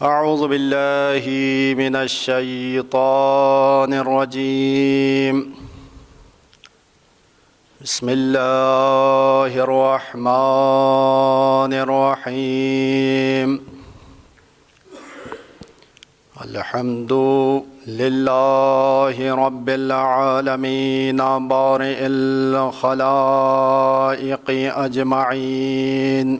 أعوذ بالله من الشيطان الرجيم. بسم الله الرحمن الرحيم. الحمد لله رب العالمين بارئ الخلائق أجمعين،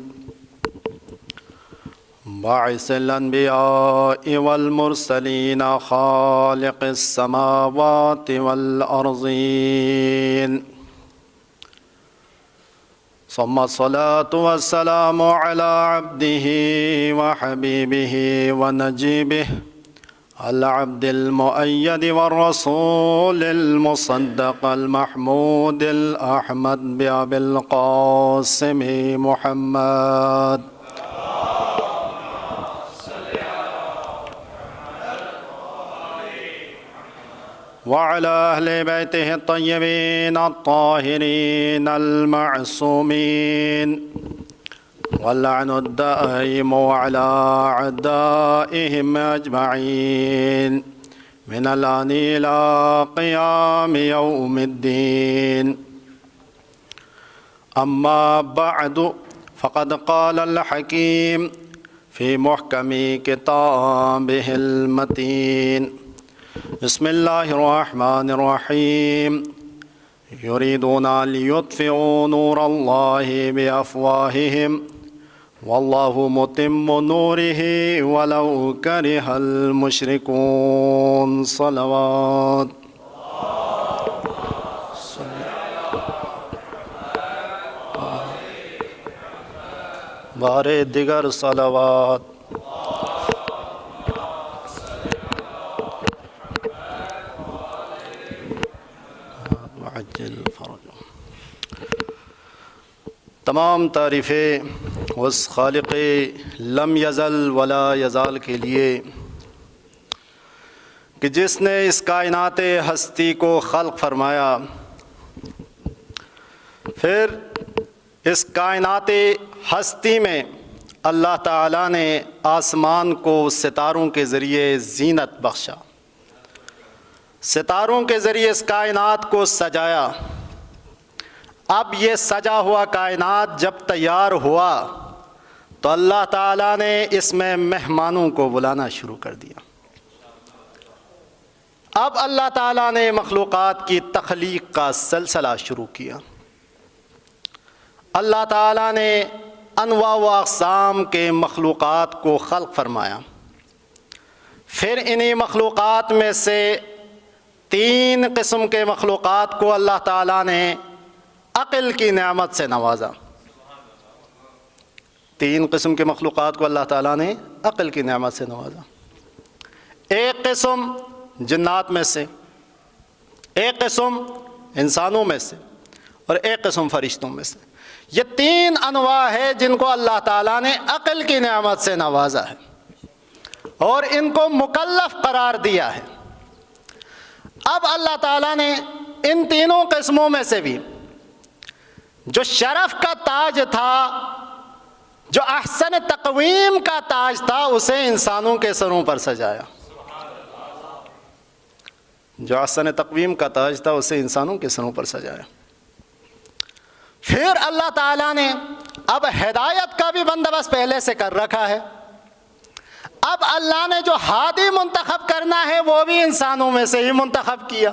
باعث الأنبياء والمرسلين، خالق السماوات والأرضين، ثم الصلاة والسلام على عبده وحبيبه ونجيبه العبد المؤيد والرسول المصدق المحمود الأحمد بأبي القاسم محمد وعلى أهل بيته الطيبين الطاهرين المعصومين، واللعن الدائم على أعدائهم أجمعين من الآن إلى قيام يوم الدين. أما بعد، فقد قال الحكيم في محكم كتابه المتين: بسم الله الرحمن الرحيم. يريدون ليطفئوا نور الله بأفواههم والله متم نوره ولو كره المشركون. صلوات. بار دیگر صلوات. تمام تعریفیں اس خالق لم یزل ولا یزال کے لیے کہ جس نے اس کائنات ہستی کو خلق فرمایا، پھر اس کائنات ہستی میں اللہ تعالیٰ نے آسمان کو ستاروں کے ذریعے زینت بخشا، ستاروں کے ذریعے اس کائنات کو سجایا۔ اب یہ سجا ہوا کائنات جب تیار ہوا تو اللہ تعالیٰ نے اس میں مہمانوں کو بلانا شروع کر دیا۔ اب اللہ تعالیٰ نے مخلوقات کی تخلیق کا سلسلہ شروع کیا۔ اللہ تعالیٰ نے انواع و اقسام کے مخلوقات کو خلق فرمایا، پھر انہی مخلوقات میں سے 3 قسم کے مخلوقات کو اللہ تعالیٰ نے عقل کی نعمت سے نوازا۔ 3 قسم کے مخلوقات کو اللہ تعالیٰ نے عقل کی نعمت سے نوازا۔ ایک قسم جنات میں سے، ایک قسم انسانوں میں سے، اور ایک قسم فرشتوں میں سے۔ یہ 3 انواع ہے جن کو اللہ تعالیٰ نے عقل کی نعمت سے نوازا ہے اور ان کو مکلف قرار دیا ہے۔ اب اللہ تعالیٰ نے ان تینوں قسموں میں سے بھی جو شرف کا تاج تھا، جو احسن تقویم کا تاج تھا، اسے انسانوں کے سروں پر سجایا۔ جو احسن تقویم کا تاج تھا اسے انسانوں کے سروں پر سجایا۔ پھر اللہ تعالیٰ نے اب ہدایت کا بھی بندوبست پہلے سے کر رکھا ہے۔ اب اللہ نے جو ہادی منتخب کرنا ہے وہ بھی انسانوں میں سے ہی منتخب کیا۔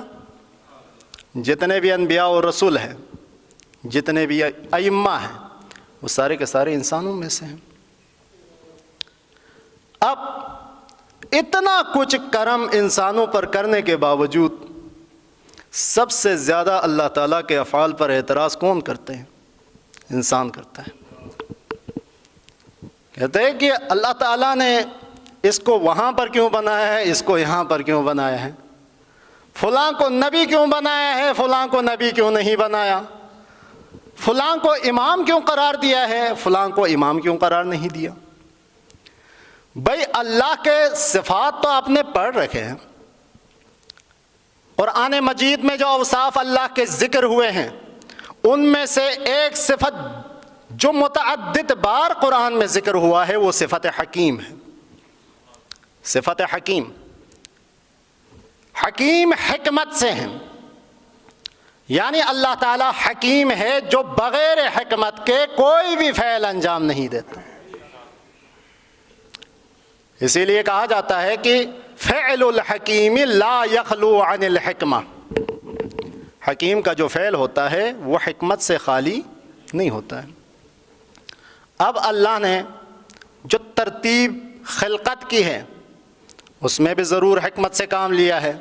جتنے بھی انبیاء اور رسول ہیں، جتنے بھی ائمہ ہیں، وہ سارے کے سارے انسانوں میں سے ہیں۔ اب اتنا کچھ کرم انسانوں پر کرنے کے باوجود سب سے زیادہ اللہ تعالیٰ کے افعال پر اعتراض کون کرتے ہیں؟ انسان کرتا ہے۔ کہتے ہیں کہ اللہ تعالیٰ نے اس کو وہاں پر کیوں بنایا ہے، اس کو یہاں پر کیوں بنایا ہے، فلاں کو نبی کیوں بنایا ہے، فلاں کو نبی کیوں نہیں بنایا، فلاں کو امام کیوں قرار دیا ہے، فلاں کو امام کیوں قرار نہیں دیا۔ بھائی اللہ کے صفات تو آپ نے پڑھ رکھے ہیں، قرآن مجید میں جو اوصاف اللہ کے ذکر ہوئے ہیں ان میں سے ایک صفت جو متعدد بار قرآن میں ذکر ہوا ہے وہ صفت حکیم ہے۔ صفت حکیم، حکیم حکمت سے ہیں، یعنی اللہ تعالیٰ حکیم ہے جو بغیر حکمت کے کوئی بھی فعل انجام نہیں دیتا۔ اسی لیے کہا جاتا ہے کہ فعل الحکیم لا یخلو عن الحکمہ، حکیم کا جو فعل ہوتا ہے وہ حکمت سے خالی نہیں ہوتا ہے۔ اب اللہ نے جو ترتیب خلقت کی ہے اس میں بھی ضرور حکمت سے کام لیا ہے،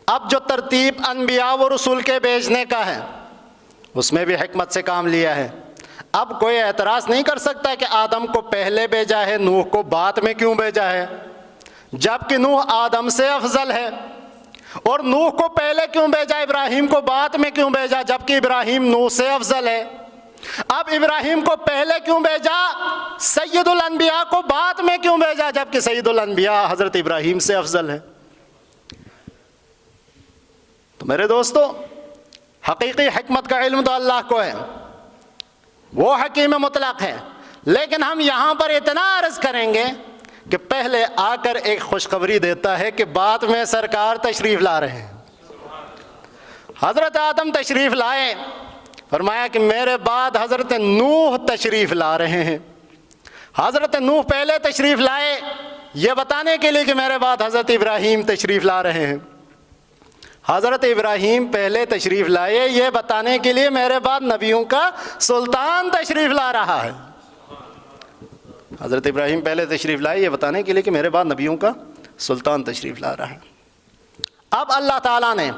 اب جو ترتیب انبیاء و رسول کے بھیجنے کا ہے اس میں بھی حکمت سے کام لیا ہے۔ اب کوئی اعتراض نہیں کر سکتا کہ آدم کو پہلے بھیجا ہے، نوح کو بعد میں کیوں بھیجا ہے، جبکہ نوح آدم سے افضل ہے، اور نوح کو پہلے کیوں بھیجا، ابراہیم کو بعد میں کیوں بھیجا جبکہ ابراہیم نوح سے افضل ہے۔ اب ابراہیم کو پہلے کیوں بھیجا، سید الانبیاء کو بعد میں کیوں بھیجا جبکہ سید الانبیاء حضرت ابراہیم سے افضل ہے۔ تو میرے دوستو، حقیقی حکمت کا علم تو اللہ کو ہے، وہ حکیم مطلق ہے، لیکن ہم یہاں پر اتنا عرض کریں گے کہ پہلے آ کر ایک خوشخبری دیتا ہے کہ بعد میں سرکار تشریف لا رہے ہیں۔ حضرت آدم تشریف لائے، فرمایا کہ میرے بعد حضرت نوح تشریف لا رہے ہیں۔ حضرت نوح پہلے تشریف لائے یہ بتانے کے لیے کہ میرے بعد حضرت ابراہیم تشریف لا رہے ہیں۔ حضرت ابراہیم پہلے تشریف لائے یہ بتانے کے لیے میرے بعد نبیوں کا سلطان تشریف لا رہا ہے۔ حضرت ابراہیم پہلے تشریف لائے یہ بتانے کے لیے کہ میرے بعد نبیوں کا سلطان تشریف لا رہا ہے۔ اب اللہ تعالیٰ نے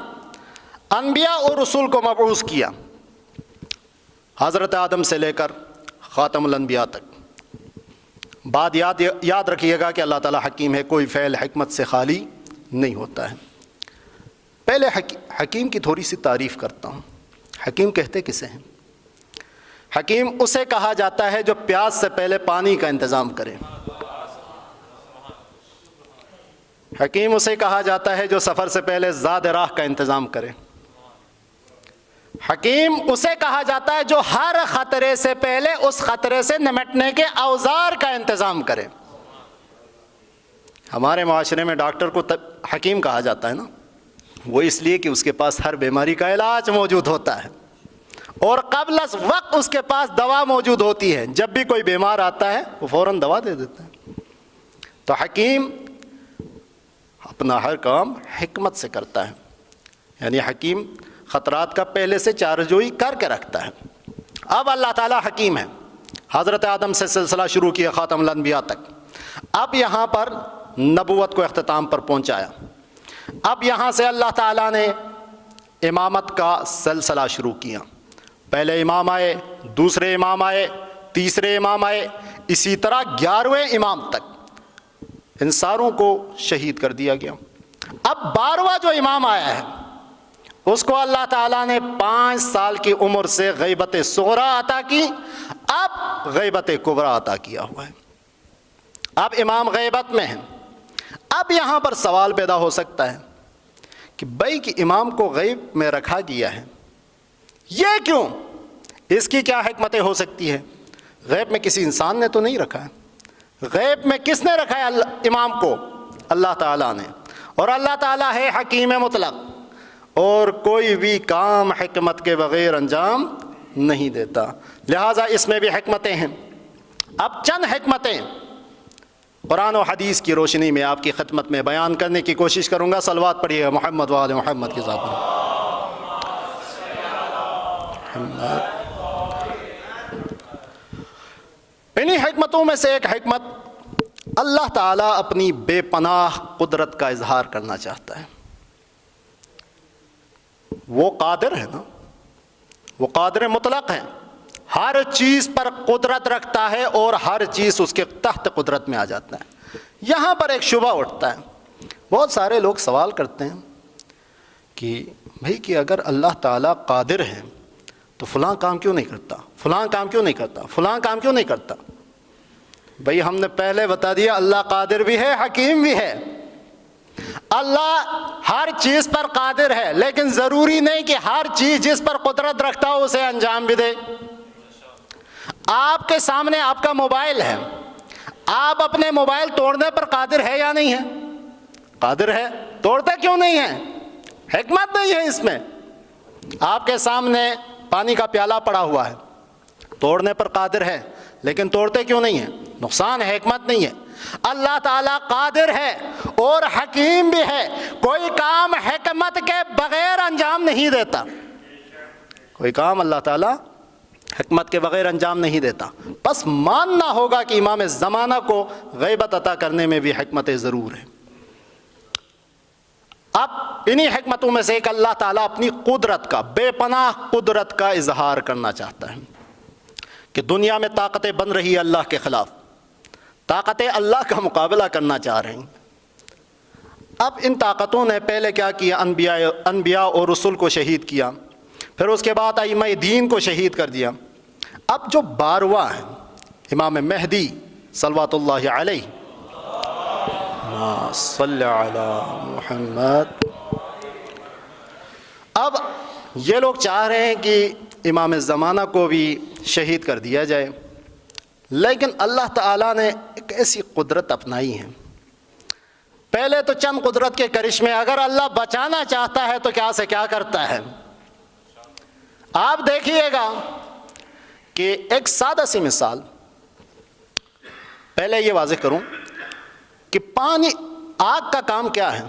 انبیاء اور رسول کو مبعوث کیا، حضرت آدم سے لے کر خاتم الانبیاء تک۔ بات یاد رکھیے گا کہ اللہ تعالیٰ حکیم ہے، کوئی فعل حکمت سے خالی نہیں ہوتا ہے۔ پہلے حکیم کی تھوڑی سی تعریف کرتا ہوں۔ حکیم کہتے کسے ہیں؟ حکیم اسے کہا جاتا ہے جو پیاس سے پہلے پانی کا انتظام کرے۔ حکیم اسے کہا جاتا ہے جو سفر سے پہلے زاد راہ کا انتظام کرے۔ حکیم اسے کہا جاتا ہے جو ہر خطرے سے پہلے اس خطرے سے نمٹنے کے اوزار کا انتظام کرے۔ ہمارے معاشرے میں ڈاکٹر کو حکیم کہا جاتا ہے نا، وہ اس لیے کہ اس کے پاس ہر بیماری کا علاج موجود ہوتا ہے اور قبل از وقت اس کے پاس دوا موجود ہوتی ہے، جب بھی کوئی بیمار آتا ہے وہ فوراً دوا دے دیتا ہے۔ تو حکیم اپنا ہر کام حکمت سے کرتا ہے، یعنی حکیم خطرات کا پہلے سے چارجوئی کر کے رکھتا ہے۔ اب اللہ تعالیٰ حکیم ہے، حضرت آدم سے سلسلہ شروع کیا خاتم الانبیاء تک، اب یہاں پر نبوت کو اختتام پر پہنچایا۔ اب یہاں سے اللہ تعالیٰ نے امامت کا سلسلہ شروع کیا، پہلے امام آئے، دوسرے امام آئے، تیسرے امام آئے، اسی طرح 11ویں امام تک ان ساروں کو شہید کر دیا گیا۔ اب 12واں جو امام آیا ہے اس کو اللہ تعالیٰ نے 5 سال کی عمر سے غیبت صغریٰ عطا کی، اب غیبت کبریٰ عطا کیا ہوا ہے، اب امام غیبت میں ہیں۔ اب یہاں پر سوال پیدا ہو سکتا ہے کہ بھائی کہ امام کو غیب میں رکھا گیا ہے، یہ کیوں؟ اس کی کیا حکمتیں ہو سکتی ہے؟ غیب میں کسی انسان نے تو نہیں رکھا ہے، غیب میں کس نے رکھا ہے امام کو؟ اللہ تعالیٰ نے، اور اللہ تعالیٰ ہے حکیم مطلق، اور کوئی بھی کام حکمت کے بغیر انجام نہیں دیتا، لہٰذا اس میں بھی حکمتیں ہیں۔ اب چند حکمتیں قرآن و حدیث کی روشنی میں آپ کی خدمت میں بیان کرنے کی کوشش کروں گا۔ صلوات پڑھیے محمد و آل محمد کی ذات میں۔ انہی حکمتوں میں سے ایک حکمت، اللہ تعالیٰ اپنی بے پناہ قدرت کا اظہار کرنا چاہتا ہے۔ وہ قادر ہے نا، وہ قادر مطلق ہے، ہر چیز پر قدرت رکھتا ہے اور ہر چیز اس کے تحت قدرت میں آ جاتا ہے۔ یہاں پر ایک شبہ اٹھتا ہے، بہت سارے لوگ سوال کرتے ہیں کہ بھئی کہ اگر اللہ تعالیٰ قادر ہے تو فلاں کام کیوں نہیں کرتا، فلاں کام کیوں نہیں کرتا، فلاں کام کیوں نہیں کرتا؟ بھئی ہم نے پہلے بتا دیا اللہ قادر بھی ہے، حکیم بھی ہے۔ اللہ ہر چیز پر قادر ہے، لیکن ضروری نہیں کہ ہر چیز جس پر قدرت رکھتا ہو اسے انجام بھی دے۔ آپ کے سامنے آپ کا موبائل ہے، آپ اپنے موبائل توڑنے پر قادر ہے یا نہیں ہے؟ قادر ہے، توڑتے کیوں نہیں ہیں؟ حکمت نہیں ہے اس میں۔ آپ کے سامنے پانی کا پیالہ پڑا ہوا ہے، توڑنے پر قادر ہے، لیکن توڑتے کیوں نہیں ہیں؟ نقصان ہے، حکمت نہیں ہے۔ اللہ تعالیٰ قادر ہے اور حکیم بھی ہے، کوئی کام حکمت کے بغیر انجام نہیں دیتا، کوئی کام اللہ تعالیٰ حکمت کے بغیر انجام نہیں دیتا۔ بس ماننا ہوگا کہ امام زمانہ کو غیبت عطا کرنے میں بھی حکمتیں ضرور ہیں۔ اب انہی حکمتوں میں سے ایک اللہ تعالیٰ اپنی قدرت کا، بے پناہ قدرت کا اظہار کرنا چاہتا ہے کہ دنیا میں طاقتیں بن رہی ہیں اللہ کے خلاف، طاقتیں اللہ کا مقابلہ کرنا چاہ رہی ہیں۔ اب ان طاقتوں نے پہلے کیا کیا؟ انبیاء اور رسول کو شہید کیا، پھر اس کے بعد ائمہ دین کو شہید کر دیا۔ اب جو 12واں ہے امام مہدی صلوات اللہ علیہ، صلی علی محمد، اب یہ لوگ چاہ رہے ہیں کہ امام زمانہ کو بھی شہید کر دیا جائے، لیکن اللہ تعالیٰ نے ایک ایسی قدرت اپنائی ہے۔ پہلے تو چند قدرت کے کرشمے، اگر اللہ بچانا چاہتا ہے تو کیا سے کیا کرتا ہے۔ آپ دیکھیے گا کہ ایک سادہ سی مثال، پہلے یہ واضح کروں کہ پانی، آگ کا کام کیا ہے؟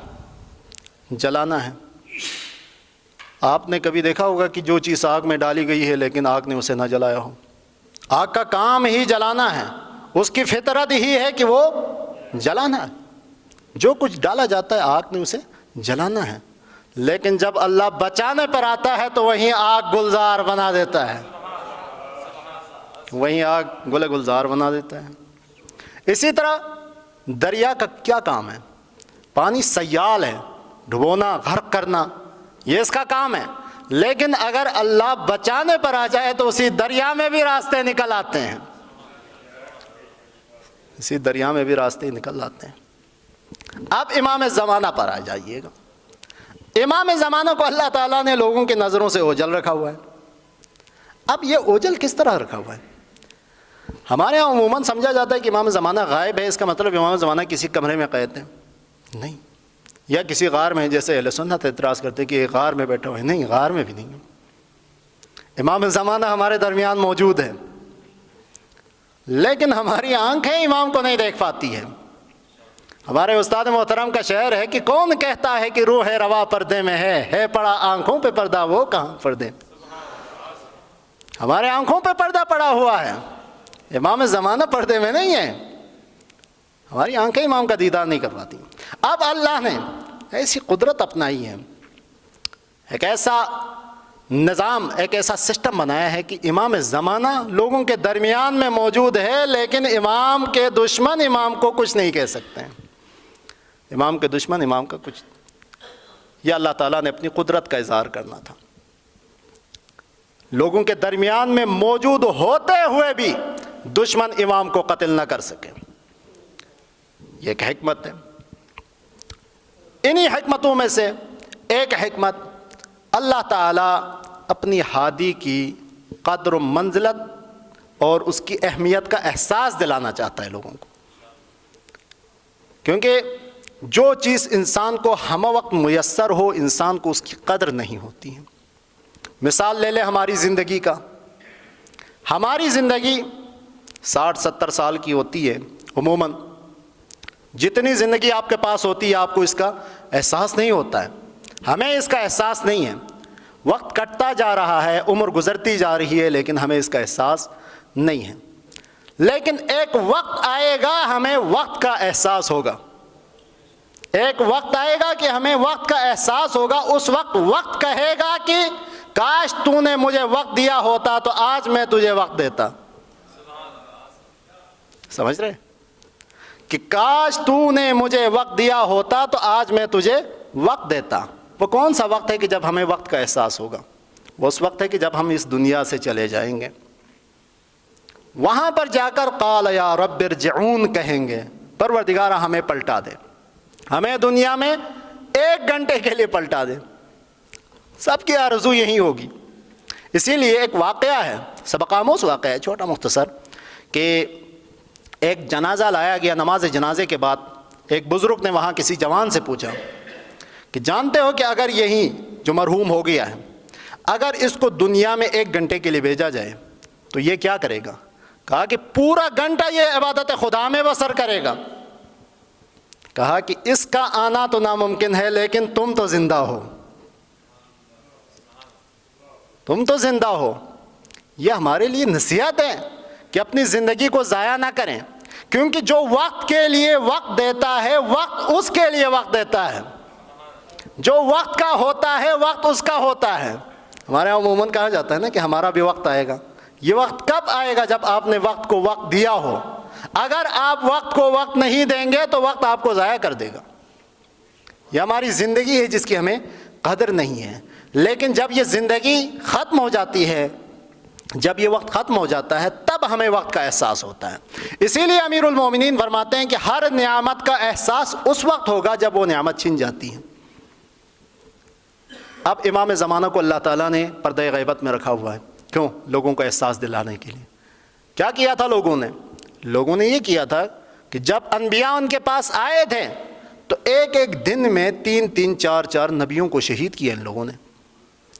جلانا ہے۔ آپ نے کبھی دیکھا ہوگا کہ جو چیز آگ میں ڈالی گئی ہے لیکن آگ نے اسے نہ جلایا ہو؟ آگ کا کام ہی جلانا ہے، اس کی فطرت ہی ہے کہ وہ جلانا ہے، جو کچھ ڈالا جاتا ہے آگ نے اسے جلانا ہے، لیکن جب اللہ بچانے پر آتا ہے تو وہیں آگ گلزار بنا دیتا ہے، وہیں آگ گل گلزار بنا دیتا ہے۔ اسی طرح دریا کا کیا کام ہے؟ پانی سیال ہے، ڈبونا، غرق کرنا، یہ اس کا کام ہے، لیکن اگر اللہ بچانے پر آ جائے تو اسی دریا میں بھی راستے نکل آتے ہیں، اسی دریا میں بھی راستے نکل آتے ہیں۔ اب امام زمانہ پر آ جائیے گا۔ امام زمانہ کو اللہ تعالیٰ نے لوگوں کی نظروں سے اوجھل رکھا ہوا ہے۔ اب یہ اوجھل کس طرح رکھا ہوا ہے؟ ہمارے یہاں عموماً سمجھا جاتا ہے کہ امام زمانہ غائب ہے، اس کا مطلب امام زمانہ کسی کمرے میں قید ہے، نہیں، یا کسی غار میں، جیسے اہل سنت اعتراض کرتے ہیں کہ ایک غار میں بیٹھا ہوا ہے، نہیں، غار میں بھی نہیں ہے۔ امام زمانہ ہمارے درمیان موجود ہے، لیکن ہماری آنکھیں امام کو نہیں دیکھ پاتی ہے۔ ہمارے استاد محترم کا شعر ہے کہ کون کہتا ہے کہ روح روا پردے میں ہے پڑا آنکھوں پہ پردہ وہ کہاں پردے میں۔ ہمارے آنکھوں پہ پردہ پڑا ہوا ہے، امام زمانہ پردے میں نہیں ہے، ہماری آنکھیں امام کا دیدار نہیں کر پاتی۔ اب اللہ نے ایسی قدرت اپنائی ہے، ایک ایسا نظام، ایک ایسا سسٹم بنایا ہے کہ امام زمانہ لوگوں کے درمیان میں موجود ہے، لیکن امام کے دشمن امام کو کچھ نہیں کہہ سکتے ہیں، امام کے دشمن امام کا کچھ، یہ اللہ تعالیٰ نے اپنی قدرت کا اظہار کرنا تھا۔ لوگوں کے درمیان میں موجود ہوتے ہوئے بھی دشمن امام کو قتل نہ کر سکے، یہ ایک حکمت ہے۔ انہی حکمتوں میں سے ایک حکمت، اللہ تعالیٰ اپنی ہادی کی قدر و منزلت اور اس کی اہمیت کا احساس دلانا چاہتا ہے لوگوں کو، کیونکہ جو چیز انسان کو ہم وقت میسر ہو، انسان کو اس کی قدر نہیں ہوتی ہے۔ مثال لے لیں ہماری زندگی کا، ہماری زندگی 60-70 سال کی ہوتی ہے عموماً، جتنی زندگی آپ کے پاس ہوتی ہے آپ کو اس کا احساس نہیں ہوتا ہے، ہمیں اس کا احساس نہیں ہے، وقت کٹتا جا رہا ہے، عمر گزرتی جا رہی ہے، لیکن ہمیں اس کا احساس نہیں ہے۔ لیکن ایک وقت آئے گا ہمیں وقت کا احساس ہوگا، ایک وقت آئے گا کہ ہمیں وقت کا احساس ہوگا، اس وقت وقت کہے گا کہ کاش تو نے مجھے وقت دیا ہوتا تو آج میں تجھے وقت دیتا۔ سمجھ رہے کہ کاش تو نے مجھے وقت دیا ہوتا تو آج میں تجھے وقت دیتا۔ وہ کون سا وقت ہے کہ جب ہمیں وقت کا احساس ہوگا؟ وہ اس وقت ہے کہ جب ہم اس دنیا سے چلے جائیں گے، وہاں پر جا کر قال یا رب ارجعون کہیں گے، پروردگارہ ہمیں پلٹا دے، ہمیں دنیا میں 1 گھنٹے کے لیے پلٹا دے۔ سب کی آرزو یہی ہوگی۔ اسی لیے ایک واقعہ ہے، سبق آموز واقعہ ہے، چھوٹا مختصر، کہ ایک جنازہ لایا گیا، نماز جنازے کے بعد ایک بزرگ نے وہاں کسی جوان سے پوچھا کہ جانتے ہو کہ اگر یہی جو مرحوم ہو گیا ہے اگر اس کو دنیا میں 1 گھنٹے کے لیے بھیجا جائے تو یہ کیا کرے گا؟ کہا کہ پورا گھنٹہ یہ عبادت خدا میں بسر کرے گا۔ کہا کہ اس کا آنا تو ناممکن ہے لیکن تم تو زندہ ہو، تم تو زندہ ہو۔ یہ ہمارے لیے نصیحت ہے کہ اپنی زندگی کو ضائع نہ کریں، کیونکہ جو وقت کے لیے وقت دیتا ہے وقت اس کے لیے وقت دیتا ہے، جو وقت کا ہوتا ہے وقت اس کا ہوتا ہے۔ ہمارے یہاں عموماً کہا جاتا ہے نا کہ ہمارا بھی وقت آئے گا۔ یہ وقت کب آئے گا؟ جب آپ نے وقت کو وقت دیا ہو۔ اگر آپ وقت کو وقت نہیں دیں گے تو وقت آپ کو ضائع کر دے گا۔ یہ ہماری زندگی ہے جس کی ہمیں قدر نہیں ہے، لیکن جب یہ زندگی ختم ہو جاتی ہے، جب یہ وقت ختم ہو جاتا ہے تب ہمیں وقت کا احساس ہوتا ہے۔ اسی لیے امیر المومنین فرماتے ہیں کہ ہر نعمت کا احساس اس وقت ہوگا جب وہ نعمت چھن جاتی ہے۔ اب امام زمانہ کو اللہ تعالیٰ نے پردہ غیبت میں رکھا ہوا ہے، کیوں؟ لوگوں کو احساس دلانے کے لیے۔ کیا کیا تھا لوگوں نے؟ لوگوں نے یہ کیا تھا کہ جب انبیاء ان کے پاس آئے تھے تو ایک ایک دن میں 3 4 نبیوں کو شہید کیا ان لوگوں نے۔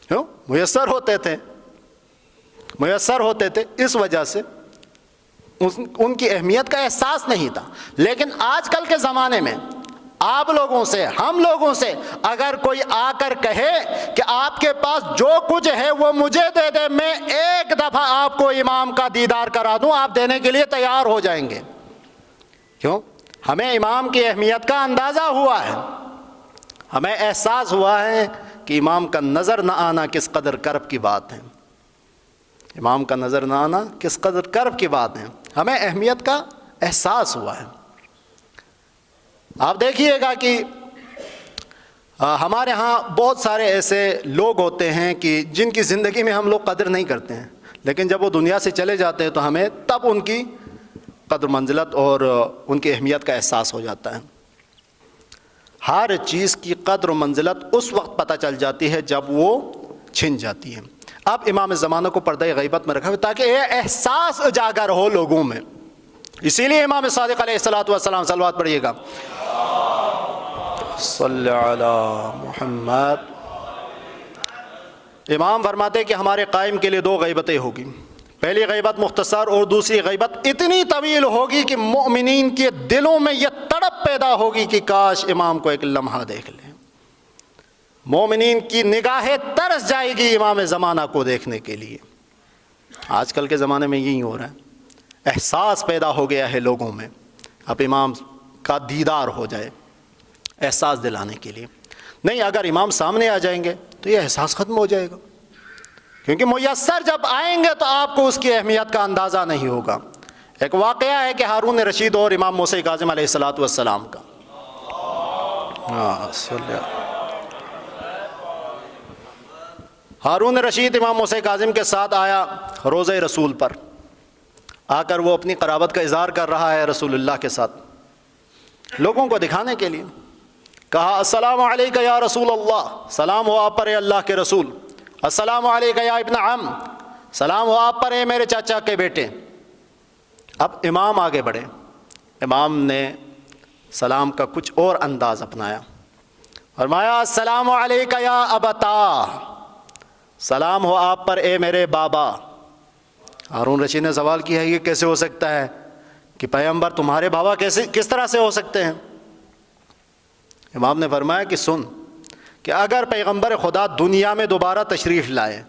کیوں؟ میسر ہوتے تھے، اس وجہ سے ان کی اہمیت کا احساس نہیں تھا۔ لیکن آج کل کے زمانے میں آپ لوگوں سے، ہم لوگوں سے اگر کوئی آ کر کہے کہ آپ کے پاس جو کچھ ہے وہ مجھے دے دے، میں ایک دفعہ آپ کو امام کا دیدار کرا دوں، آپ دینے کے لیے تیار ہو جائیں گے۔ کیوں؟ ہمیں امام کی اہمیت کا اندازہ ہوا ہے، ہمیں احساس ہوا ہے کہ امام کا نظر نہ آنا کس قدر کرب کی بات ہے، امام کا نظر نہ آنا کس قدر کرب کی بات ہے، ہمیں اہمیت کا احساس ہوا ہے۔ آپ دیکھیے گا کہ ہمارے ہاں بہت سارے ایسے لوگ ہوتے ہیں کہ جن کی زندگی میں ہم لوگ قدر نہیں کرتے ہیں، لیکن جب وہ دنیا سے چلے جاتے ہیں تو ہمیں تب ان کی قدر منزلت اور ان کی اہمیت کا احساس ہو جاتا ہے۔ ہر چیز کی قدر و منزلت اس وقت پتہ چل جاتی ہے جب وہ چھن جاتی ہے۔ اب امام زمانہ کو پردہ غیبت میں رکھا ہے تاکہ یہ احساس اجاگر ہو لوگوں میں۔ اسی لیے امام صادق علیہ الصلوۃ والسلام، صلوات پڑھیے گا، صلی علی محمد۔ امام فرماتے ہیں کہ ہمارے قائم کے لیے 2 غیبتیں ہوگی، پہلی غیبت مختصر اور دوسری غیبت اتنی طویل ہوگی کہ مومنین کے دلوں میں یہ تڑپ پیدا ہوگی کہ کاش امام کو ایک لمحہ دیکھ لیں۔ مومنین کی نگاہیں ترس جائے گی امام زمانہ کو دیکھنے کے لیے۔ آج کل کے زمانے میں یہی ہو رہا ہے، احساس پیدا ہو گیا ہے لوگوں میں، اب امام کا دیدار ہو جائے احساس دلانے کے لیے۔ نہیں، اگر امام سامنے آ جائیں گے تو یہ احساس ختم ہو جائے گا، کیونکہ میسر جب آئیں گے تو آپ کو اس کی اہمیت کا اندازہ نہیں ہوگا۔ ایک واقعہ ہے کہ ہارون رشید اور امام موسیٰ کاظم علیہ الصلوۃ والسلام کا۔ ہارون رشید امام موسیٰ کاظم کے ساتھ آیا روضہ رسول پر، آ کر وہ اپنی قرابت کا اظہار کر رہا ہے رسول اللہ کے ساتھ، لوگوں کو دکھانے کے لیے۔ کہا السلام علیکہ یا رسول اللہ، سلام ہو آپ پر اے اللہ کے رسول۔ السلام علیکہ یا ابن عم، سلام ہو آپ پر اے میرے چاچا کے بیٹے۔ اب امام آگے بڑھے، امام نے سلام کا کچھ اور انداز اپنایا، فرمایا السلام علیکہ یا ابتا، سلام ہو آپ پر اے میرے بابا۔ ہارون رشید نے سوال کیا یہ کیسے ہو سکتا ہے کہ پیغمبر تمہارے بابا کس طرح سے ہو سکتے ہیں؟ امام نے فرمایا کہ سن، کہ اگر پیغمبر خدا دنیا میں دوبارہ تشریف لائے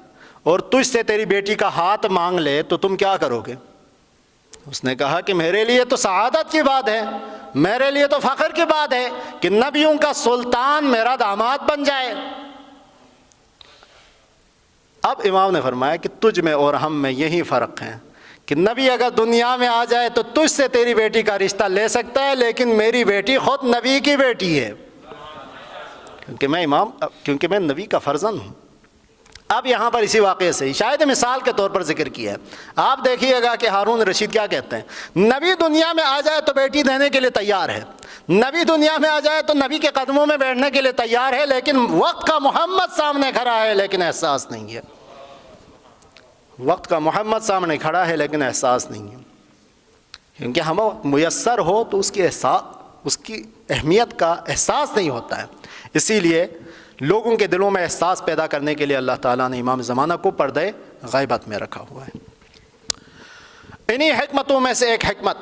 اور تجھ سے تیری بیٹی کا ہاتھ مانگ لے تو تم کیا کرو گے؟ اس نے کہا کہ میرے لیے تو سعادت کی بات ہے، میرے لیے تو فخر کی بات ہے کہ نبیوں کا سلطان میرا داماد بن جائے۔ اب امام نے فرمایا کہ تجھ میں اور ہم میں یہی فرق ہے کہ نبی اگر دنیا میں آ جائے تو تجھ سے تیری بیٹی کا رشتہ لے سکتا ہے، لیکن میری بیٹی خود نبی کی بیٹی ہے، کیونکہ میں نبی کا فرزند ہوں۔ اب یہاں پر اسی واقعے سے شاید مثال کے طور پر ذکر کیا ہے۔ آپ دیکھیے گا کہ ہارون رشید کیا کہتے ہیں، نبی دنیا میں آ جائے تو بیٹی دینے کے لیے تیار ہے، نبی دنیا میں آ جائے تو نبی کے قدموں میں بیٹھنے کے لیے تیار ہے، لیکن وقت کا محمد سامنے کھڑا ہے لیکن احساس نہیں ہے، وقت کا محمد سامنے کھڑا ہے لیکن احساس نہیں ہے۔ کیونکہ ہم میسر ہو تو اس کی اہمیت کا احساس نہیں ہوتا ہے. اسی لیے لوگوں کے دلوں میں احساس پیدا کرنے کے لیے اللہ تعالیٰ نے امام زمانہ کو پردے غیبت میں رکھا ہوا ہے. انہی حکمتوں میں سے ایک حکمت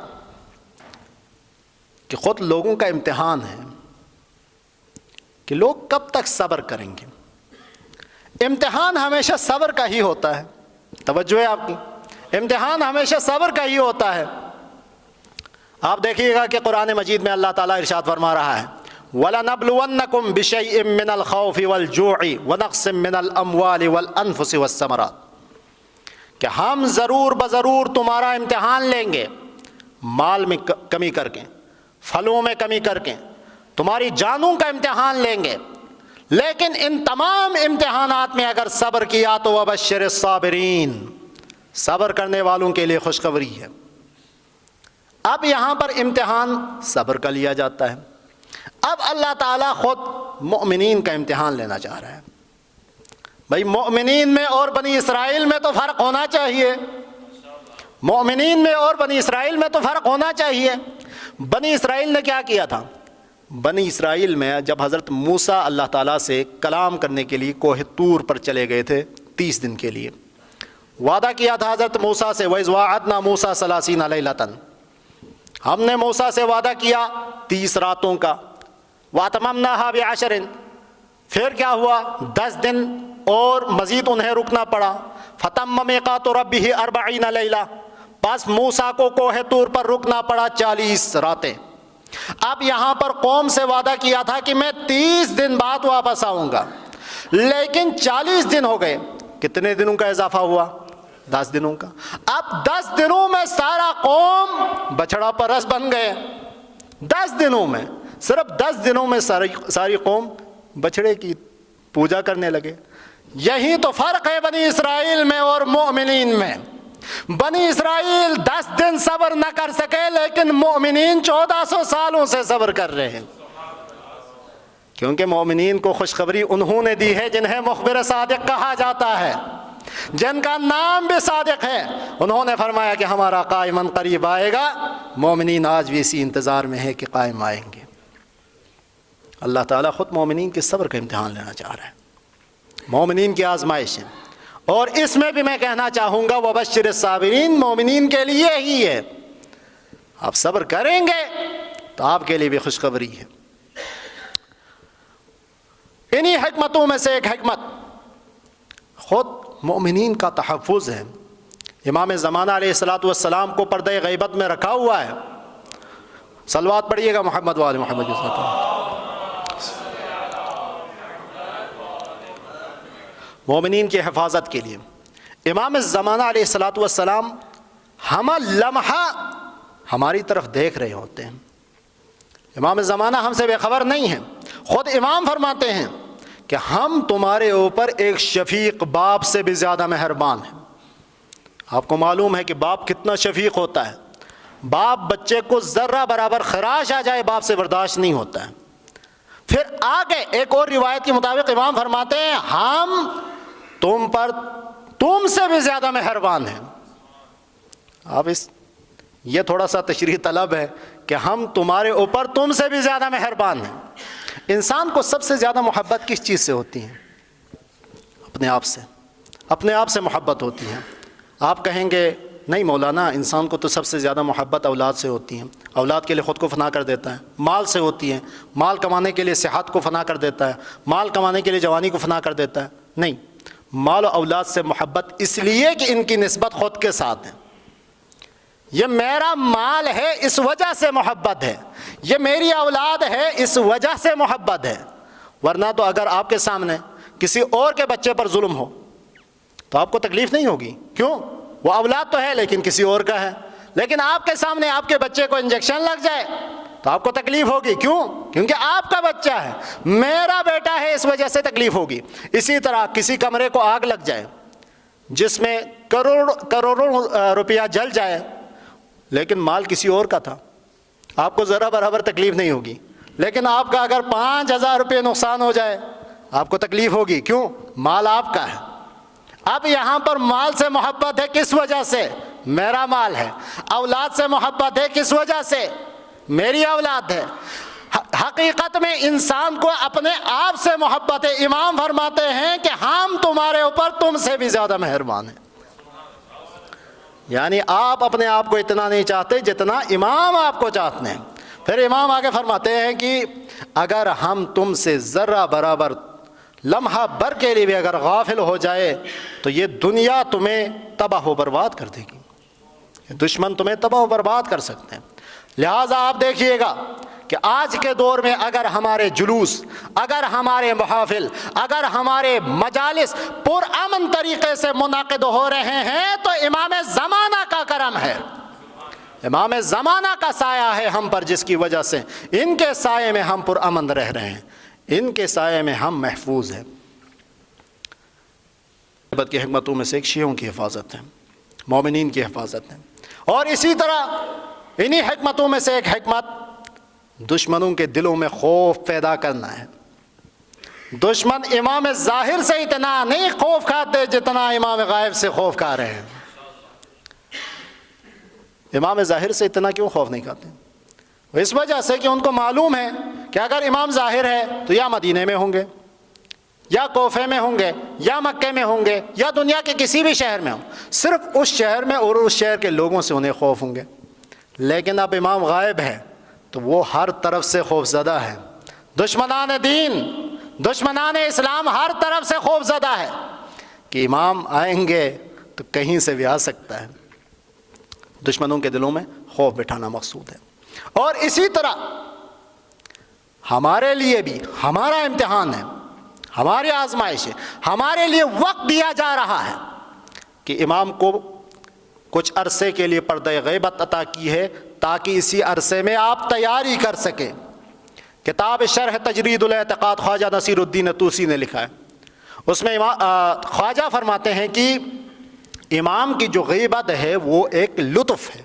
کہ خود لوگوں کا امتحان ہے کہ لوگ کب تک صبر کریں گے. امتحان ہمیشہ صبر کا ہی ہوتا ہے. توجہ ہے آپ کی, امتحان ہمیشہ صبر کا ہی ہوتا ہے. آپ دیکھیے گا کہ قرآن مجید میں اللہ تعالیٰ ارشاد فرما رہا ہے وَلَنَبْلُوَنَّكُمْ بِشَيْءٍ مِّنَ الْخَوْفِ وَالْجُوعِ وَنَقْصٍ مِّنَ الْأَمْوَالِ وَالْأَنفُسِ وَالثَّمَرَاتِ, کہ ہم ضرور بضرور تمہارا امتحان لیں گے, مال میں کمی کر کے, پھلوں میں کمی کر کے, تمہاری جانوں کا امتحان لیں گے. لیکن ان تمام امتحانات میں اگر صبر کیا تو وَبَشِّرِ الصَّابِرِينَ, صبر کرنے والوں کے لیے خوشخبری ہے. اب یہاں پر امتحان صبر کا لیا جاتا ہے. اب اللہ تعالیٰ خود مؤمنین کا امتحان لینا چاہ رہا ہے. بھائی مؤمنین میں اور بنی اسرائیل میں تو فرق ہونا چاہیے. مؤمنین میں اور بنی اسرائیل میں تو فرق ہونا چاہیے. بنی اسرائیل نے کیا کیا تھا؟ بنی اسرائیل میں جب حضرت موسیٰ اللہ تعالیٰ سے کلام کرنے کے لیے کوہ طور پر چلے گئے تھے 30 دن کے لیے, وعدہ کیا تھا حضرت موسیٰ سے وَإِذْ وَاعَدْنَا مُوسَىٰ 30 لَيْلَةً, ہم نے موسیٰ سے وعدہ کیا 30 راتوں کا. وَأَتْمَمْنَاهَا بِعَشْرٍ, پھر کیا ہوا 10 دن اور مزید انہیں رکنا پڑا. فَتَمَّ مِيقَاتُ رَبِّهِ 40 لَيْلَةً, بس موسیٰ کو کوہ طور پر رکنا پڑا 40 راتیں. اب یہاں پر قوم سے وعدہ کیا تھا کہ میں 30 دن بعد واپس آؤں گا, لیکن 40 دن ہو گئے. کتنے دنوں کا اضافہ ہوا؟ 10 دنوں کا. اب 10 دنوں میں سارا قوم بچڑا پرست بن گئے. 10 دنوں میں, صرف 10 دنوں میں ساری قوم بچڑے کی پوجا کرنے لگے. یہی تو فرق ہے بنی اسرائیل میں اور مؤمنین میں. بنی اسرائیل 10 دن صبر نہ کر سکے, لیکن مؤمنین 1400 سالوں سے صبر کر رہے ہیں. کیونکہ مؤمنین کو خوشخبری انہوں نے دی ہے جنہیں مخبر صادق کہا جاتا ہے, جن کا نام بھی صادق ہے. انہوں نے فرمایا کہ ہمارا قائم قریب آئے گا. مومنین آج بھی اسی انتظار میں ہے کہ قائم آئیں گے. اللہ تعالیٰ خود مومنین کے صبر کا امتحان لینا چاہ رہا ہے, مومنین کی آزمائش ہے. اور اس میں بھی میں کہنا چاہوں گا وَبَشِّرِ الصَّابِرِينَ, مومنین کے لیے ہی ہے. آپ صبر کریں گے تو آپ کے لیے بھی خوشخبری ہے. انہی حکمتوں میں سے ایک حکمت خود مومنین کا تحفظ ہے. امام زمانہ علیہ الصلاۃ والسلام کو پردہ غیبت میں رکھا ہوا ہے. صلوات پڑھیے گا محمد وآل محمد. مومنین کی حفاظت کے لیے امام زمانہ علیہ الصلاۃ والسلام ہم لمحہ ہماری طرف دیکھ رہے ہوتے ہیں. امام زمانہ ہم سے بے خبر نہیں ہیں. خود امام فرماتے ہیں کہ ہم تمہارے اوپر ایک شفیق باپ سے بھی زیادہ مہربان ہیں. آپ کو معلوم ہے کہ باپ کتنا شفیق ہوتا ہے. باپ بچے کو ذرہ برابر خراش آ جائے باپ سے برداشت نہیں ہوتا ہے. پھر آگے ایک اور روایت کے مطابق امام فرماتے ہیں ہم تم سے بھی زیادہ مہربان ہیں. آپ یہ تھوڑا سا تشریح طلب ہے کہ ہم تمہارے اوپر تم سے بھی زیادہ مہربان ہیں. انسان کو سب سے زیادہ محبت کس چیز سے ہوتی ہے؟ اپنے آپ سے. اپنے آپ سے محبت ہوتی ہے. آپ کہیں گے نہیں مولانا, انسان کو تو سب سے زیادہ محبت اولاد سے ہوتی ہے. اولاد کے لیے خود کو فنا کر دیتا ہے. مال سے ہوتی ہے, مال کمانے کے لیے صحت کو فنا کر دیتا ہے, مال کمانے کے لیے جوانی کو فنا کر دیتا ہے. نہیں, مال و اولاد سے محبت اس لیے کہ ان کی نسبت خود کے ساتھ ہے. یہ میرا مال ہے اس وجہ سے محبت ہے, یہ میری اولاد ہے اس وجہ سے محبت ہے. ورنہ تو اگر آپ کے سامنے کسی اور کے بچے پر ظلم ہو تو آپ کو تکلیف نہیں ہوگی. کیوں؟ وہ اولاد تو ہے لیکن کسی اور کا ہے. لیکن آپ کے سامنے آپ کے بچے کو انجیکشن لگ جائے تو آپ کو تکلیف ہوگی. کیوں؟ کیونکہ آپ کا بچہ ہے, میرا بیٹا ہے, اس وجہ سے تکلیف ہوگی. اسی طرح کسی کمرے کو آگ لگ جائے جس میں کروڑوں روپیہ جل جائے, لیکن مال کسی اور کا تھا, آپ کو ذرا برابر تکلیف نہیں ہوگی. لیکن آپ کا اگر 5000 روپے نقصان ہو جائے آپ کو تکلیف ہوگی. کیوں؟ مال آپ کا ہے. اب یہاں پر مال سے محبت ہے کس وجہ سے؟ میرا مال ہے۔ اولاد سے محبت ہے کس وجہ سے؟ میری اولاد ہے۔ حقیقت میں انسان کو اپنے آپ سے محبت ہے۔ امام فرماتے ہیں کہ ہم تمہارے اوپر تم سے بھی زیادہ مہربان ہیں، یعنی آپ اپنے آپ کو اتنا نہیں چاہتے جتنا امام آپ کو چاہتے ہیں۔ پھر امام آگے فرماتے ہیں کہ اگر ہم تم سے ذرہ برابر لمحہ بھر کے لیے بھی اگر غافل ہو جائے تو یہ دنیا تمہیں تباہ و برباد کر دے گی، دشمن تمہیں تباہ و برباد کر سکتے ہیں۔ لہٰذا آپ دیکھیے گا کہ آج کے دور میں اگر ہمارے جلوس، اگر ہمارے محافل، اگر ہمارے مجالس پرامن طریقے سے منعقد ہو رہے ہیں تو امام زمانہ کا کرم ہے، امام زمانہ کا سایہ ہے ہم پر، جس کی وجہ سے ان کے سائے میں ہم پرامن رہ رہے ہیں، ان کے سائے میں ہم محفوظ ہیں۔ غیبت کی حکمتوں میں سے ایک شیعوں کی حفاظت ہے، مومنین کی حفاظت ہے، اور اسی طرح انہی حکمتوں میں سے ایک حکمت دشمنوں کے دلوں میں خوف پیدا کرنا ہے۔ دشمن امام ظاہر سے اتنا نہیں خوف کھاتے جتنا امام غائب سے خوف کھا رہے ہیں۔ امام ظاہر سے اتنا کیوں خوف نہیں کھاتے؟ اس وجہ سے کہ ان کو معلوم ہے کہ اگر امام ظاہر ہے تو یا مدینے میں ہوں گے، یا کوفے میں ہوں گے، یا مکے میں ہوں گے، یا دنیا کے کسی بھی شہر میں ہوں، صرف اس شہر میں اور اس شہر کے لوگوں سے انہیں خوف ہوں گے۔ لیکن اب امام غائب ہے تو وہ ہر طرف سے خوف زدہ ہے، دشمنان دین، دشمنان اسلام ہر طرف سے خوف زدہ ہے کہ امام آئیں گے تو کہیں سے بھی آ سکتا ہے۔ دشمنوں کے دلوں میں خوف بٹھانا مقصود ہے۔ اور اسی طرح ہمارے لیے بھی ہمارا امتحان ہے، ہماری آزمائش ہے، ہمارے لیے وقت دیا جا رہا ہے کہ امام کو کچھ عرصے کے لیے پردہ غیبت عطا کی ہے تاکہ اسی عرصے میں آپ تیاری کر سکیں۔ کتاب شرح تجرید الاعتقاد خواجہ نصیر الدین طوسی نے لکھا ہے، اس میں خواجہ فرماتے ہیں کہ امام کی جو غیبت ہے وہ ایک لطف ہے۔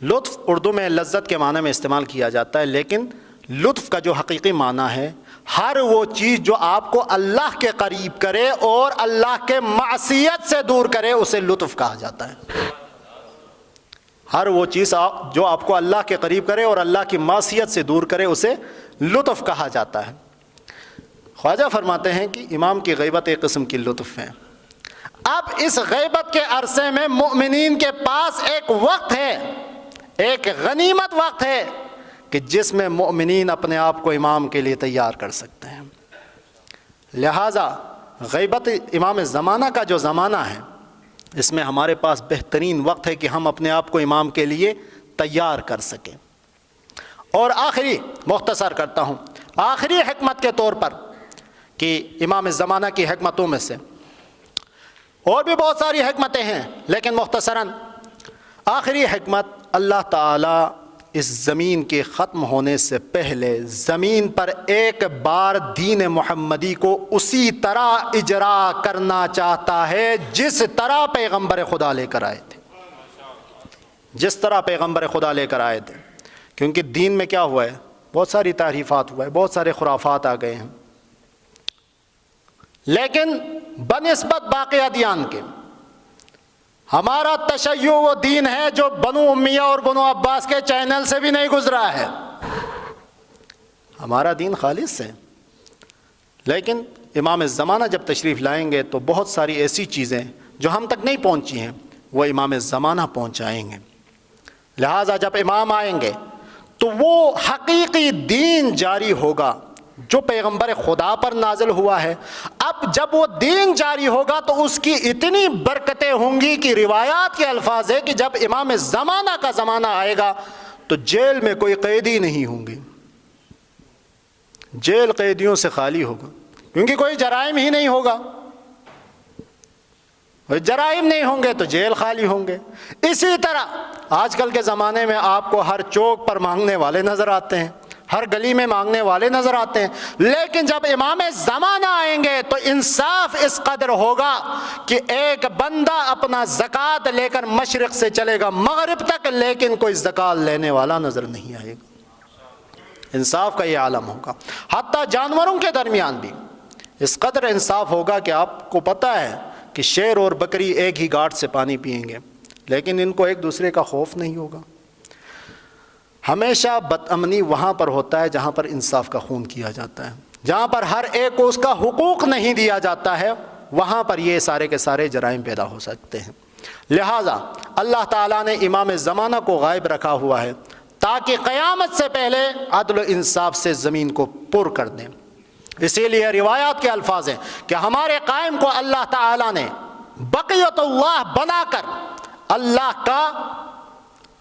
لطف اردو میں لذت کے معنی میں استعمال کیا جاتا ہے، لیکن لطف کا جو حقیقی معنی ہے ہر وہ چیز جو آپ کو اللہ کے قریب کرے اور اللہ کے معصیت سے دور کرے اسے لطف کہا جاتا ہے۔ ہر وہ چیز جو آپ کو اللہ کے قریب کرے اور اللہ کی معصیت سے دور کرے اسے لطف کہا جاتا ہے۔ خواجہ فرماتے ہیں کہ امام کی غیبت ایک قسم کی لطف ہے۔ اب اس غیبت کے عرصے میں مومنین کے پاس ایک وقت ہے، ایک غنیمت وقت ہے کہ جس میں مومنین اپنے آپ کو امام کے لیے تیار کر سکتے ہیں۔ لہٰذا غیبت امام زمانہ کا جو زمانہ ہے اس میں ہمارے پاس بہترین وقت ہے کہ ہم اپنے آپ کو امام کے لیے تیار کر سکیں۔ اور آخری مختصر کرتا ہوں، آخری حکمت کے طور پر کہ امام زمانہ کی حکمتوں میں سے اور بھی بہت ساری حکمتیں ہیں، لیکن مختصراً آخری حکمت اللہ تعالیٰ اس زمین کے ختم ہونے سے پہلے زمین پر ایک بار دین محمدی کو اسی طرح اجرا کرنا چاہتا ہے جس طرح پیغمبر خدا لے کر آئے تھے، جس طرح پیغمبر خدا لے کر آئے تھے۔ کیونکہ دین میں کیا ہوا ہے؟ بہت ساری تعریفات ہوا ہے، بہت سارے خرافات آ گئے ہیں، لیکن بنسبت باقی ادیان کے ہمارا تشیع وہ دین ہے جو بنو امیہ اور بنو عباس کے چینل سے بھی نہیں گزرا ہے۔ ہمارا دین خالص ہے، لیکن امام زمانہ جب تشریف لائیں گے تو بہت ساری ایسی چیزیں جو ہم تک نہیں پہنچی ہیں وہ امام زمانہ پہنچائیں گے۔ لہٰذا جب امام آئیں گے تو وہ حقیقی دین جاری ہوگا جو پیغمبر خدا پر نازل ہوا ہے۔ اب جب وہ دین جاری ہوگا تو اس کی اتنی برکتیں ہوں گی کہ روایات کے الفاظ ہے کہ جب امام زمانہ کا زمانہ آئے گا تو جیل میں کوئی قیدی نہیں ہوں گے، جیل قیدیوں سے خالی ہوگا، کیونکہ کوئی جرائم ہی نہیں ہوگا، جرائم نہیں ہوں گے تو جیل خالی ہوں گے۔ اسی طرح آج کل کے زمانے میں آپ کو ہر چوک پر مانگنے والے نظر آتے ہیں، ہر گلی میں مانگنے والے نظر آتے ہیں، لیکن جب امام زمانہ آئیں گے تو انصاف اس قدر ہوگا کہ ایک بندہ اپنا زکوٰۃ لے کر مشرق سے چلے گا مغرب تک، لیکن کوئی زکوٰۃ لینے والا نظر نہیں آئے گا۔ انصاف کا یہ عالم ہوگا۔ حتیٰ جانوروں کے درمیان بھی اس قدر انصاف ہوگا کہ آپ کو پتہ ہے کہ شیر اور بکری ایک ہی گھاٹ سے پانی پئیں گے، لیکن ان کو ایک دوسرے کا خوف نہیں ہوگا۔ ہمیشہ بد امنی وہاں پر ہوتا ہے جہاں پر انصاف کا خون کیا جاتا ہے، جہاں پر ہر ایک کو اس کا حقوق نہیں دیا جاتا ہے، وہاں پر یہ سارے کے سارے جرائم پیدا ہو سکتے ہیں۔ لہٰذا اللہ تعالیٰ نے امام زمانہ کو غائب رکھا ہوا ہے تاکہ قیامت سے پہلے عدل و انصاف سے زمین کو پر کر دیں۔ اسی لیے روایات کے الفاظ ہیں کہ ہمارے قائم کو اللہ تعالیٰ نے بقیت اللہ بنا کر، اللہ کا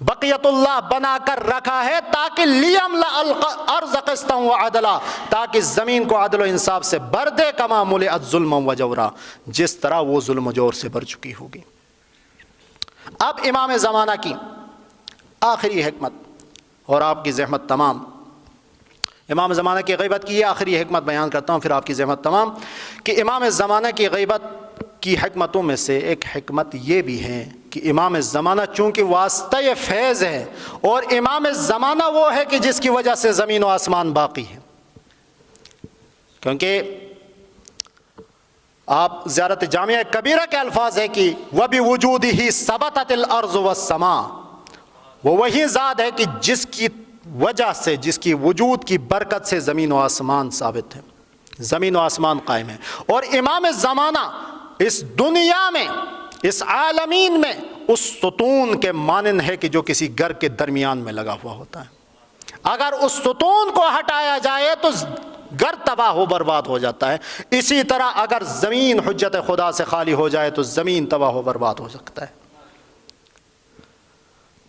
بقیت اللہ بنا کر رکھا ہے تاکہ لیملأ الارض قسطا وعدلا، تاکہ زمین کو عدل و انصاف سے بھر دے، کما ملئت ظلما وجورا، جس طرح وہ ظلم و جور سے بھر چکی ہوگی۔ اب امام زمانہ کی آخری حکمت اور آپ کی زحمت تمام، امام زمانہ کی غیبت کی یہ آخری حکمت بیان کرتا ہوں، پھر آپ کی زحمت تمام، کہ امام زمانہ کی غیبت کی حکمتوں میں سے ایک حکمت یہ بھی ہے کہ امام زمانہ چونکہ واسطہ فیض ہے، اور امام زمانہ وہ ہے کہ جس کی وجہ سے زمین و آسمان باقی ہے، کیونکہ آپ زیارت جامعہ کبیرہ کے الفاظ ہے کہ وَبِوُجُودِهِ ثَبَتَتِ الْأَرْضُ وَالسَّمَاءُ، وہ وہی ذات ہے کہ جس کی وجہ سے، جس کی وجود کی برکت سے زمین و آسمان ثابت ہے، زمین و آسمان قائم ہے۔ اور امام زمانہ اس دنیا میں، اس عالمین میں اس ستون کے مانند ہے کہ جو کسی گھر کے درمیان میں لگا ہوا ہوتا ہے، اگر اس ستون کو ہٹایا جائے تو گھر تباہ و برباد ہو جاتا ہے، اسی طرح اگر زمین حجت خدا سے خالی ہو جائے تو زمین تباہ و برباد ہو سکتا ہے۔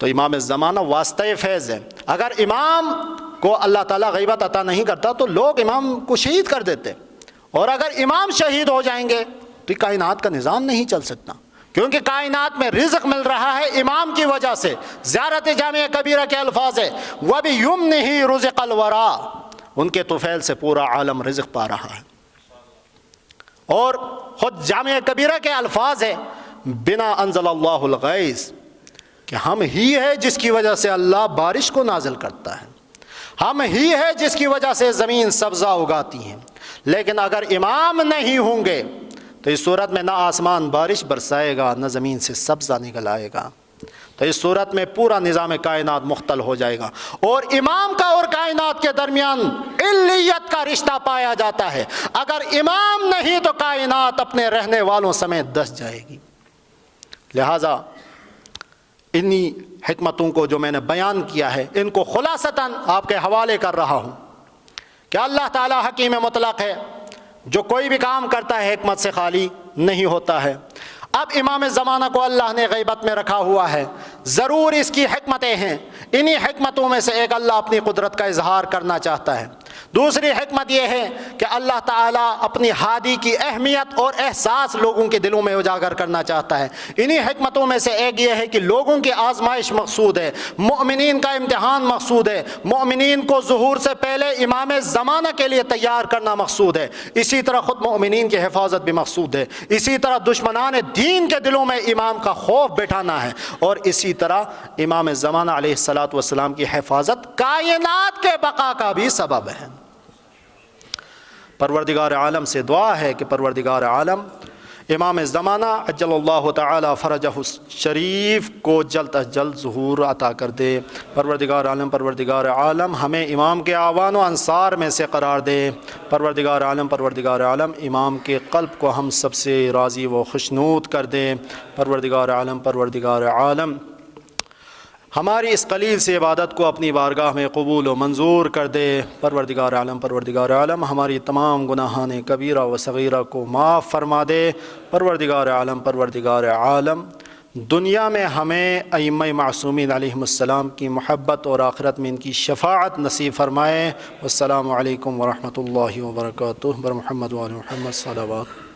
تو امام زمانہ واسطہ فیض ہے۔ اگر امام کو اللہ تعالیٰ غیبت عطا نہیں کرتا تو لوگ امام کو شہید کر دیتے، اور اگر امام شہید ہو جائیں گے تو کائنات کا نظام نہیں چل سکتا، کیونکہ کائنات میں رزق مل رہا ہے امام کی وجہ سے۔ زیارت جامعہ کبیرہ کے الفاظ ہے وَبِيُمْنِهِ رُزِقَ الْوَرَىٰ، ان کے طفیل سے پورا عالم رزق پا رہا ہے۔ اور خود جامعہ کبیرہ کے الفاظ ہے بنا انزل اللہ الغیث، کہ ہم ہی ہے جس کی وجہ سے اللہ بارش کو نازل کرتا ہے، ہم ہی ہے جس کی وجہ سے زمین سبزہ اگاتی ہیں۔ لیکن اگر امام نہیں ہوں گے تو اس صورت میں نہ آسمان بارش برسائے گا، نہ زمین سے سبزہ نکل آئے گا، تو اس صورت میں پورا نظام کائنات مختل ہو جائے گا۔ اور امام کا اور کائنات کے درمیان علیت کا رشتہ پایا جاتا ہے، اگر امام نہیں تو کائنات اپنے رہنے والوں سمیت دس جائے گی۔ لہٰذا انہی حکمتوں کو جو میں نے بیان کیا ہے، ان کو خلاصتاً آپ کے حوالے کر رہا ہوں کہ اللہ تعالیٰ حکیم مطلق ہے، جو کوئی بھی کام کرتا ہے حکمت سے خالی نہیں ہوتا ہے۔ اب امام زمانہ کو اللہ نے غیبت میں رکھا ہوا ہے، ضرور اس کی حکمتیں ہیں، انہی حکمتوں میں سے ایک اللہ اپنی قدرت کا اظہار کرنا چاہتا ہے۔ دوسری حکمت یہ ہے کہ اللہ تعالیٰ اپنی ہادی کی اہمیت اور احساس لوگوں کے دلوں میں اجاگر کرنا چاہتا ہے۔ انہی حکمتوں میں سے ایک یہ ہے کہ لوگوں کی آزمائش مقصود ہے، مؤمنین کا امتحان مقصود ہے، مؤمنین کو ظہور سے پہلے امام زمانہ کے لیے تیار کرنا مقصود ہے، اسی طرح خود مؤمنین کی حفاظت بھی مقصود ہے، اسی طرح دشمنان دین کے دلوں میں امام کا خوف بٹھانا ہے، اور اسی طرح امام زمانہ علیہ الصلاۃ والسلام کی حفاظت کائنات کے بقا کا بھی سبب ہے۔ پروردگار عالم سے دعا ہے کہ پروردگار عالم امام زمانہ عجل اللہ تعالی فرجہ شریف کو جلد از جلد ظہور عطا کر دے۔ پروردگار عالم ہمیں امام کے اعوان و انصار میں سے قرار دے۔ پروردگار عالم امام کے قلب کو ہم سب سے راضی و خوشنود کر دے۔ پروردگار عالم ہماری اس قلیل سے عبادت کو اپنی بارگاہ میں قبول و منظور کر دے۔ پروردگار عالم ہماری تمام گناہان کبیرہ و صغیرہ کو معاف فرما دے۔ پروردگار عالم دنیا میں ہمیں ائمہ معصومین علیہم السلام کی محبت اور آخرت میں ان کی شفاعت نصیب فرمائے۔ والسلام علیکم ورحمۃ اللہ وبرکاتہ۔ بر محمد وآل محمد صلوات۔